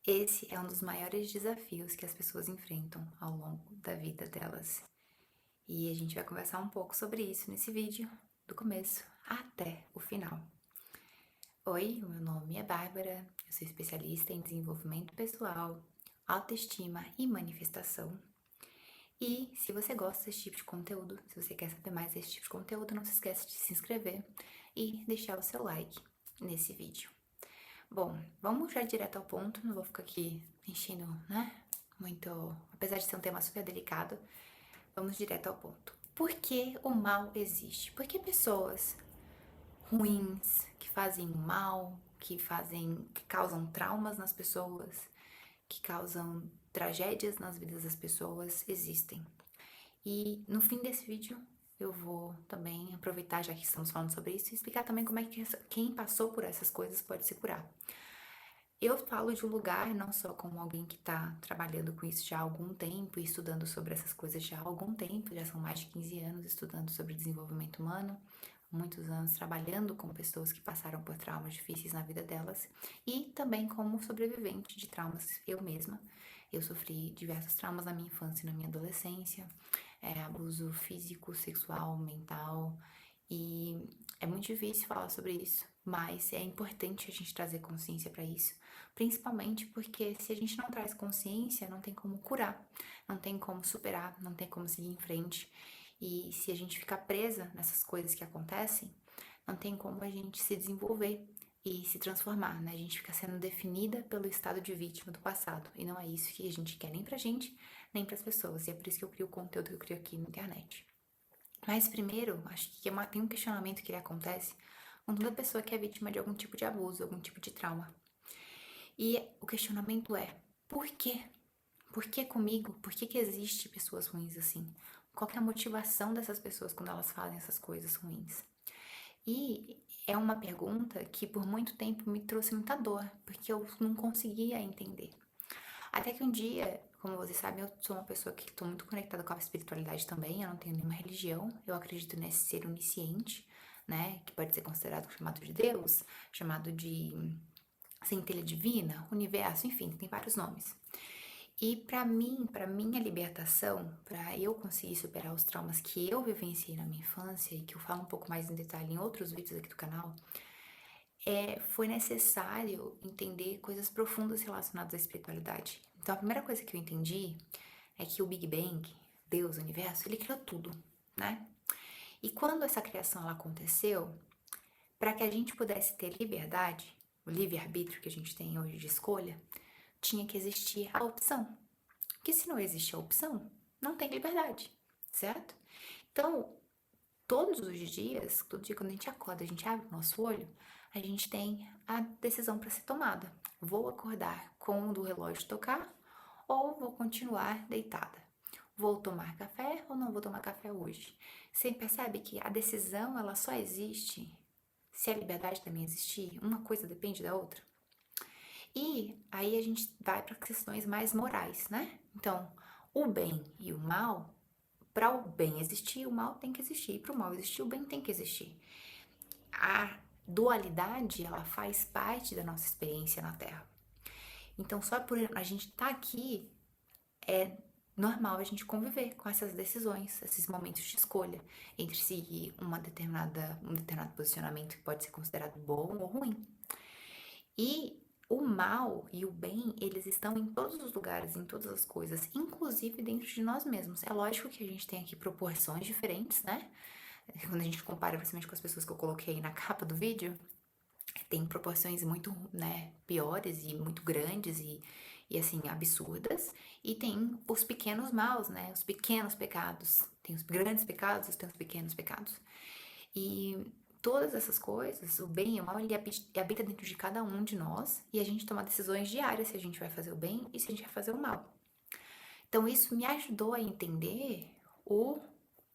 Esse é um dos maiores desafios que as pessoas enfrentam ao longo da vida delas. E a gente vai conversar um pouco sobre isso nesse vídeo, do começo até o final. Oi, o meu nome é Bárbara, eu sou especialista em desenvolvimento pessoal, autoestima e manifestação. E se você gosta desse tipo de conteúdo, se você quer saber mais desse tipo de conteúdo, não se esqueça de se inscrever e deixar o seu like nesse vídeo. Bom, vamos já direto ao ponto, não vou ficar aqui enchendo, muito, apesar de ser um tema super delicado, vamos direto ao ponto. Por que o mal existe? Por que pessoas ruins, que fazem o mal, que causam traumas nas pessoas, que causam tragédias nas vidas das pessoas, existem? E no fim desse vídeo eu vou também aproveitar, já que estamos falando sobre isso, e explicar também como é que quem passou por essas coisas pode se curar. Eu falo de um lugar não só como alguém que está trabalhando com isso já há algum tempo e estudando sobre essas coisas já há algum tempo, já são mais de 15 anos estudando sobre desenvolvimento humano, muitos anos trabalhando com pessoas que passaram por traumas difíceis na vida delas e também como sobrevivente de traumas eu mesma. Eu sofri diversos traumas na minha infância e na minha adolescência, abuso físico, sexual, mental, e é muito difícil falar sobre isso, mas é importante a gente trazer consciência para isso, principalmente porque se a gente não traz consciência, não tem como curar, não tem como superar, não tem como seguir em frente. E se a gente ficar presa nessas coisas que acontecem, não tem como a gente se desenvolver e se transformar, né? A gente fica sendo definida pelo estado de vítima do passado. E não é isso que a gente quer nem pra gente, nem pras pessoas. E é por isso que eu crio o conteúdo que eu crio aqui na internet. Mas primeiro, acho que tem um questionamento que acontece com toda pessoa que é vítima de algum tipo de abuso, algum tipo de trauma. E o questionamento é: por quê? Por que comigo? Por que existe pessoas ruins assim? Qual que é a motivação dessas pessoas quando elas fazem essas coisas ruins? E é uma pergunta que por muito tempo me trouxe muita dor, porque eu não conseguia entender. Até que um dia, como vocês sabem, eu sou uma pessoa que estou muito conectada com a espiritualidade também, eu não tenho nenhuma religião, eu acredito nesse ser onisciente, né, que pode ser considerado chamado de Deus, chamado de centelha divina, universo, enfim, tem vários nomes. E para mim, para minha libertação, para eu conseguir superar os traumas que eu vivenciei na minha infância e que eu falo um pouco mais em detalhe em outros vídeos aqui do canal, foi necessário entender coisas profundas relacionadas à espiritualidade. Então, a primeira coisa que eu entendi é que o Big Bang, Deus, o universo, ele criou tudo, né? E quando essa criação ela aconteceu, para que a gente pudesse ter liberdade, o livre-arbítrio que a gente tem hoje de escolha, tinha que existir a opção. Porque se não existe a opção, não tem liberdade, certo? Então, todos os dias, todo dia quando a gente acorda, a gente abre o nosso olho, a gente tem a decisão para ser tomada. Vou acordar quando o relógio tocar ou vou continuar deitada? Vou tomar café ou não vou tomar café hoje? Você percebe que a decisão ela só existe se a liberdade também existir? Uma coisa depende da outra? E aí a gente vai para questões mais morais, né? Então, o bem e o mal, para o bem existir, o mal tem que existir. Para o mal existir, o bem tem que existir. A dualidade, ela faz parte da nossa experiência na Terra. Então, só por a gente estar aqui, é normal a gente conviver com essas decisões, esses momentos de escolha entre seguir um determinado posicionamento que pode ser considerado bom ou ruim. E o mal e o bem, eles estão em todos os lugares, em todas as coisas, inclusive dentro de nós mesmos. É lógico que a gente tem aqui proporções diferentes, né? Quando a gente compara, principalmente com as pessoas que eu coloquei na capa do vídeo, tem proporções muito, né, piores e muito grandes e assim, absurdas. E tem os pequenos maus, né? Os pequenos pecados. Tem os grandes pecados, tem os pequenos pecados. E todas essas coisas, o bem e o mal, ele habita dentro de cada um de nós e a gente toma decisões diárias se a gente vai fazer o bem e se a gente vai fazer o mal. Então isso me ajudou a entender o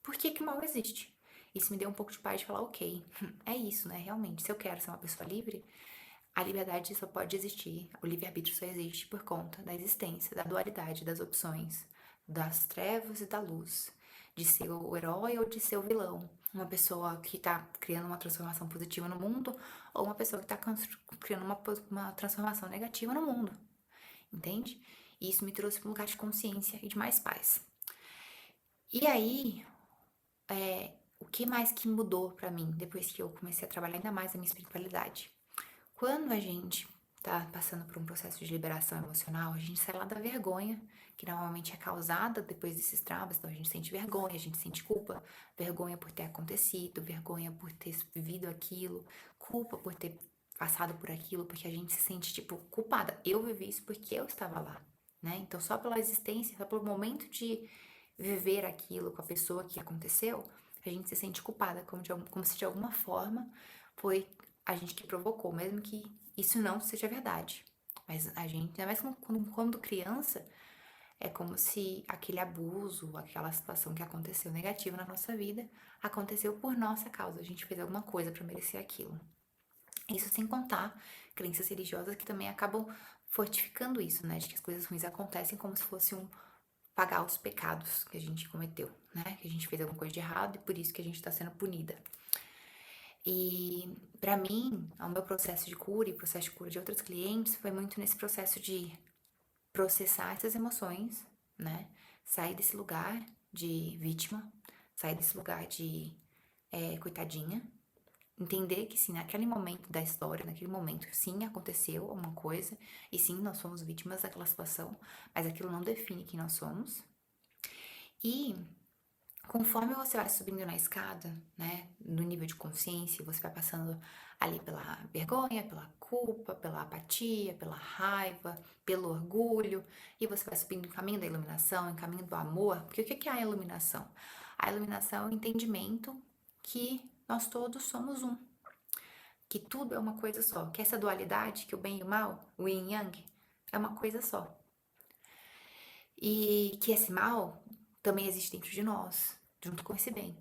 porquê que o mal existe. Isso me deu um pouco de paz de falar, ok, é isso, né? Realmente, se eu quero ser uma pessoa livre, a liberdade só pode existir, o livre-arbítrio só existe por conta da existência, da dualidade, das opções, das trevas e da luz, de ser o herói ou de ser o vilão. Uma pessoa que está criando uma transformação positiva no mundo ou uma pessoa que está criando uma transformação negativa no mundo. entende? E isso me trouxe para um lugar de consciência e de mais paz. E aí, o que mais que mudou pra mim depois que eu comecei a trabalhar ainda mais a minha espiritualidade? Quando a gente tá passando por um processo de liberação emocional, a gente sai lá da vergonha, que normalmente é causada depois desses traumas, então a gente sente vergonha, a gente sente culpa, vergonha por ter acontecido, vergonha por ter vivido aquilo, culpa por ter passado por aquilo, porque a gente se sente, tipo, culpada. Eu vivi isso porque eu estava lá, né? Então, só pela existência, só pelo momento de viver aquilo com a pessoa que aconteceu, a gente se sente culpada, como se de alguma forma foi a gente que provocou, mesmo que isso não seja verdade. Mas a gente, ainda mais quando criança, é como se aquele abuso, aquela situação que aconteceu negativa na nossa vida, aconteceu por nossa causa. A gente fez alguma coisa para merecer aquilo. Isso sem contar crenças religiosas que também acabam fortificando isso, né? De que as coisas ruins acontecem como se fosse pagar os pecados que a gente cometeu, né? Que a gente fez alguma coisa de errado e por isso que a gente tá sendo punida. E pra mim, o meu processo de cura e o processo de cura de outros clientes foi muito nesse processo de processar essas emoções, né? Sair desse lugar de vítima, sair desse lugar de coitadinha, entender que sim, naquele momento da história, naquele momento, sim, aconteceu alguma coisa, e sim, nós fomos vítimas daquela situação, mas aquilo não define quem nós somos. E conforme você vai subindo na escada, né, no nível de consciência, você vai passando ali pela vergonha, pela culpa, pela apatia, pela raiva, pelo orgulho, e você vai subindo em caminho da iluminação, em caminho do amor, porque o que é a iluminação? A iluminação é o entendimento que nós todos somos um, que tudo é uma coisa só, que essa dualidade, que o bem e o mal, o yin e yang, é uma coisa só. E que esse mal também existe dentro de nós, junto com esse bem,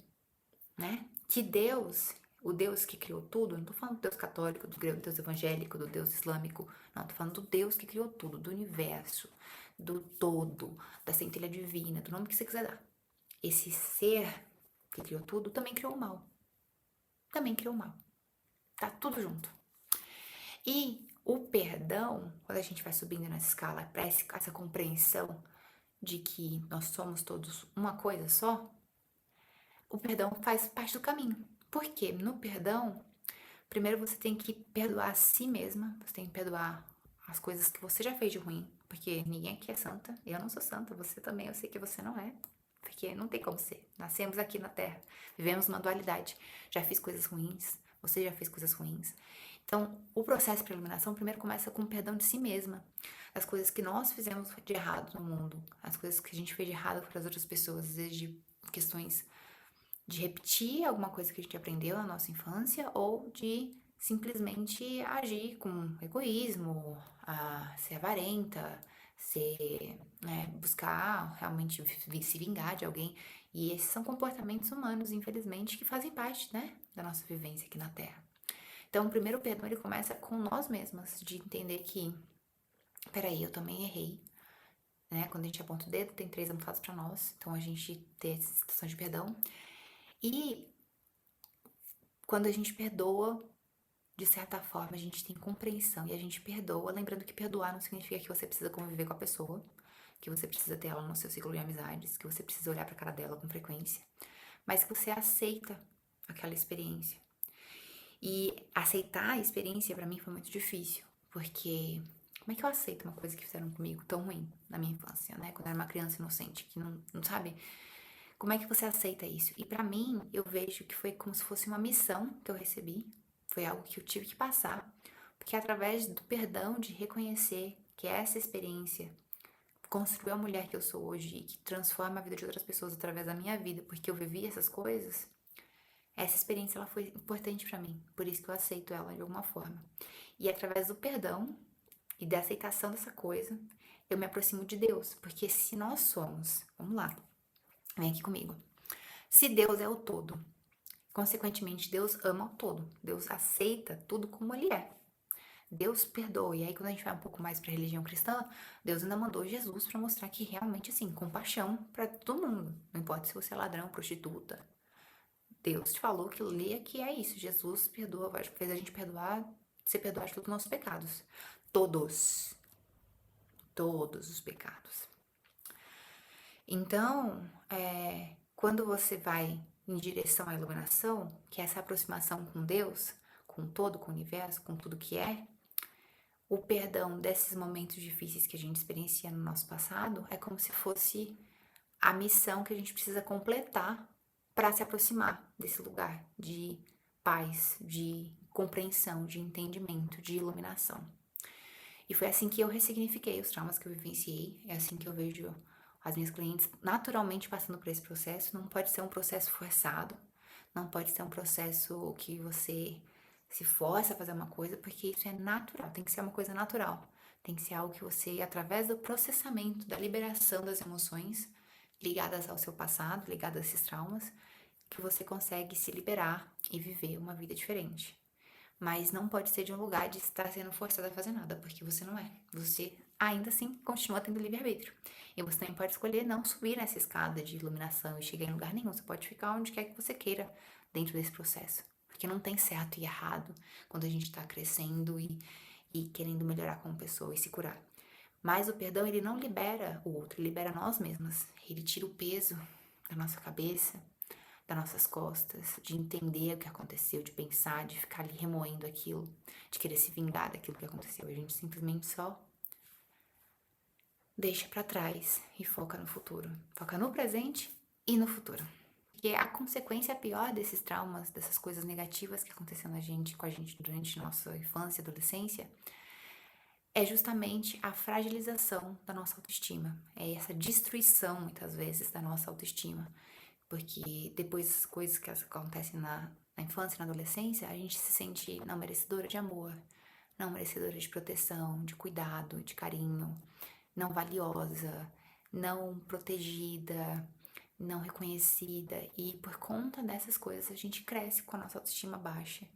né? Que Deus, o Deus que criou tudo, não tô falando do Deus católico, do Deus evangélico, do Deus islâmico, não, tô falando do Deus que criou tudo, do universo, do todo, da centelha divina, do nome que você quiser dar. Esse ser que criou tudo também criou o mal. Também criou o mal. Tá tudo junto. E o perdão, quando a gente vai subindo nessa escala para essa compreensão de que nós somos todos uma coisa só, o perdão faz parte do caminho. Porque no perdão, primeiro você tem que perdoar a si mesma, você tem que perdoar as coisas que você já fez de ruim, porque ninguém aqui é santa, eu não sou santa, você também, eu sei que você não é, porque não tem como ser. Nascemos aqui na Terra, vivemos uma dualidade. Já fiz coisas ruins, você já fez coisas ruins. Então, o processo para iluminação primeiro começa com o perdão de si mesma, as coisas que nós fizemos de errado no mundo, as coisas que a gente fez de errado para as outras pessoas, às vezes de questões de repetir alguma coisa que a gente aprendeu na nossa infância ou de simplesmente agir com egoísmo, ser avarenta, buscar realmente se vingar de alguém. E esses são comportamentos humanos, infelizmente, que fazem parte, né, da nossa vivência aqui na Terra. Então, o primeiro perdão, ele começa com nós mesmas, de entender que, peraí, eu também errei, né? Quando a gente aponta o dedo, tem 3 almofadas pra nós, então a gente ter essa situação de perdão. E quando a gente perdoa, de certa forma, a gente tem compreensão e a gente perdoa, lembrando que perdoar não significa que você precisa conviver com a pessoa, que você precisa ter ela no seu ciclo de amizades, que você precisa olhar pra cara dela com frequência, mas que você aceita aquela experiência. E aceitar a experiência pra mim foi muito difícil, porque como é que eu aceito uma coisa que fizeram comigo tão ruim na minha infância, né? Quando eu era uma criança inocente, que não sabe. Como é que você aceita isso? E pra mim, eu vejo que foi como se fosse uma missão que eu recebi, foi algo que eu tive que passar, porque através do perdão, de reconhecer que essa experiência construiu a mulher que eu sou hoje e que transforma a vida de outras pessoas através da minha vida, porque eu vivi essas coisas, essa experiência ela foi importante pra mim, por isso que eu aceito ela de alguma forma. E através do perdão e da aceitação dessa coisa, eu me aproximo de Deus, porque se nós somos, vamos lá, vem aqui comigo. Se Deus é o todo, consequentemente Deus ama o todo. Deus aceita tudo como ele é. Deus perdoa. E aí quando a gente vai um pouco mais para a religião cristã, Deus ainda mandou Jesus para mostrar que realmente assim, compaixão para todo mundo. Não importa se você é ladrão, prostituta. Deus te falou que lê que é isso. Jesus perdoa, fez a gente perdoar, ser perdoado de todos os nossos pecados. Todos. todos os pecados. Então, quando você vai em direção à iluminação, que é essa aproximação com Deus, com todo, com o universo, com tudo que é, o perdão desses momentos difíceis que a gente experiencia no nosso passado é como se fosse a missão que a gente precisa completar para se aproximar desse lugar de paz, de compreensão, de entendimento, de iluminação. E foi assim que eu ressignifiquei os traumas que eu vivenciei, é assim que eu vejo as minhas clientes naturalmente passando por esse processo. Não pode ser um processo forçado, não pode ser um processo que você se força a fazer uma coisa, porque isso é natural, tem que ser uma coisa natural. Tem que ser algo que você, através do processamento, da liberação das emoções ligadas ao seu passado, ligadas a esses traumas, que você consegue se liberar e viver uma vida diferente. Mas não pode ser de um lugar de estar sendo forçada a fazer nada, porque você não é. Você ainda assim continua tendo livre-arbítrio. E você também pode escolher não subir nessa escada de iluminação e chegar em lugar nenhum. Você pode ficar onde quer que você queira dentro desse processo. Porque não tem certo e errado quando a gente está crescendo e querendo melhorar como pessoa e se curar. Mas o perdão, ele não libera o outro, ele libera nós mesmas. Ele tira o peso da nossa cabeça, das nossas costas, de entender o que aconteceu, de pensar, de ficar ali remoendo aquilo, de querer se vingar daquilo que aconteceu. A gente simplesmente só deixa pra trás e foca no futuro. Foca no presente e no futuro. Porque a consequência pior desses traumas, dessas coisas negativas que aconteceram com a gente durante nossa infância e adolescência, é justamente a fragilização da nossa autoestima. É essa destruição, muitas vezes, da nossa autoestima. Porque depois das coisas que acontecem na infância e na adolescência, a gente se sente não merecedora de amor, não merecedora de proteção, de cuidado, de carinho, não valiosa, não protegida, não reconhecida. E por conta dessas coisas, a gente cresce com a nossa autoestima baixa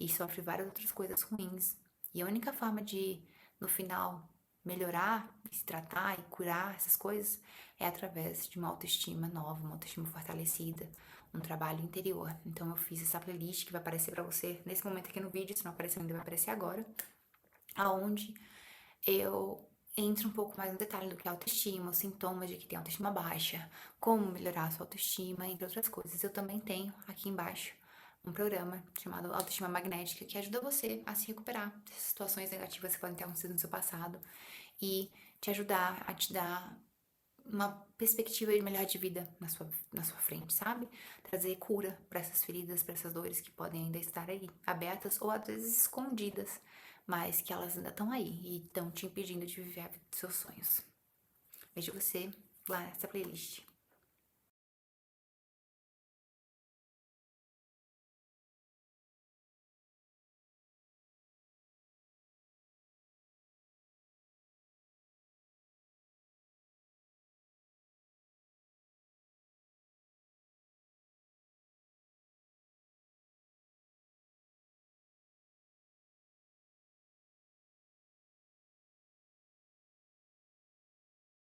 e sofre várias outras coisas ruins. E a única forma de, no final, melhorar, se tratar e curar essas coisas é através de uma autoestima nova, uma autoestima fortalecida, um trabalho interior. Então eu fiz essa playlist que vai aparecer pra você nesse momento aqui no vídeo, se não apareceu ainda vai aparecer agora, aonde eu entro um pouco mais no detalhe do que é autoestima, os sintomas de que tem autoestima baixa, como melhorar a sua autoestima, entre outras coisas. Eu também tenho aqui embaixo um programa chamado Autoestima Magnética, que ajuda você a se recuperar dessas situações negativas que podem ter acontecido no seu passado e te ajudar a te dar uma perspectiva melhor de vida na sua frente, sabe? Trazer cura para essas feridas, para essas dores que podem ainda estar aí, abertas ou às vezes escondidas, mas que elas ainda estão aí e estão te impedindo de viver a vida dos seus sonhos. Vejo você lá nessa playlist.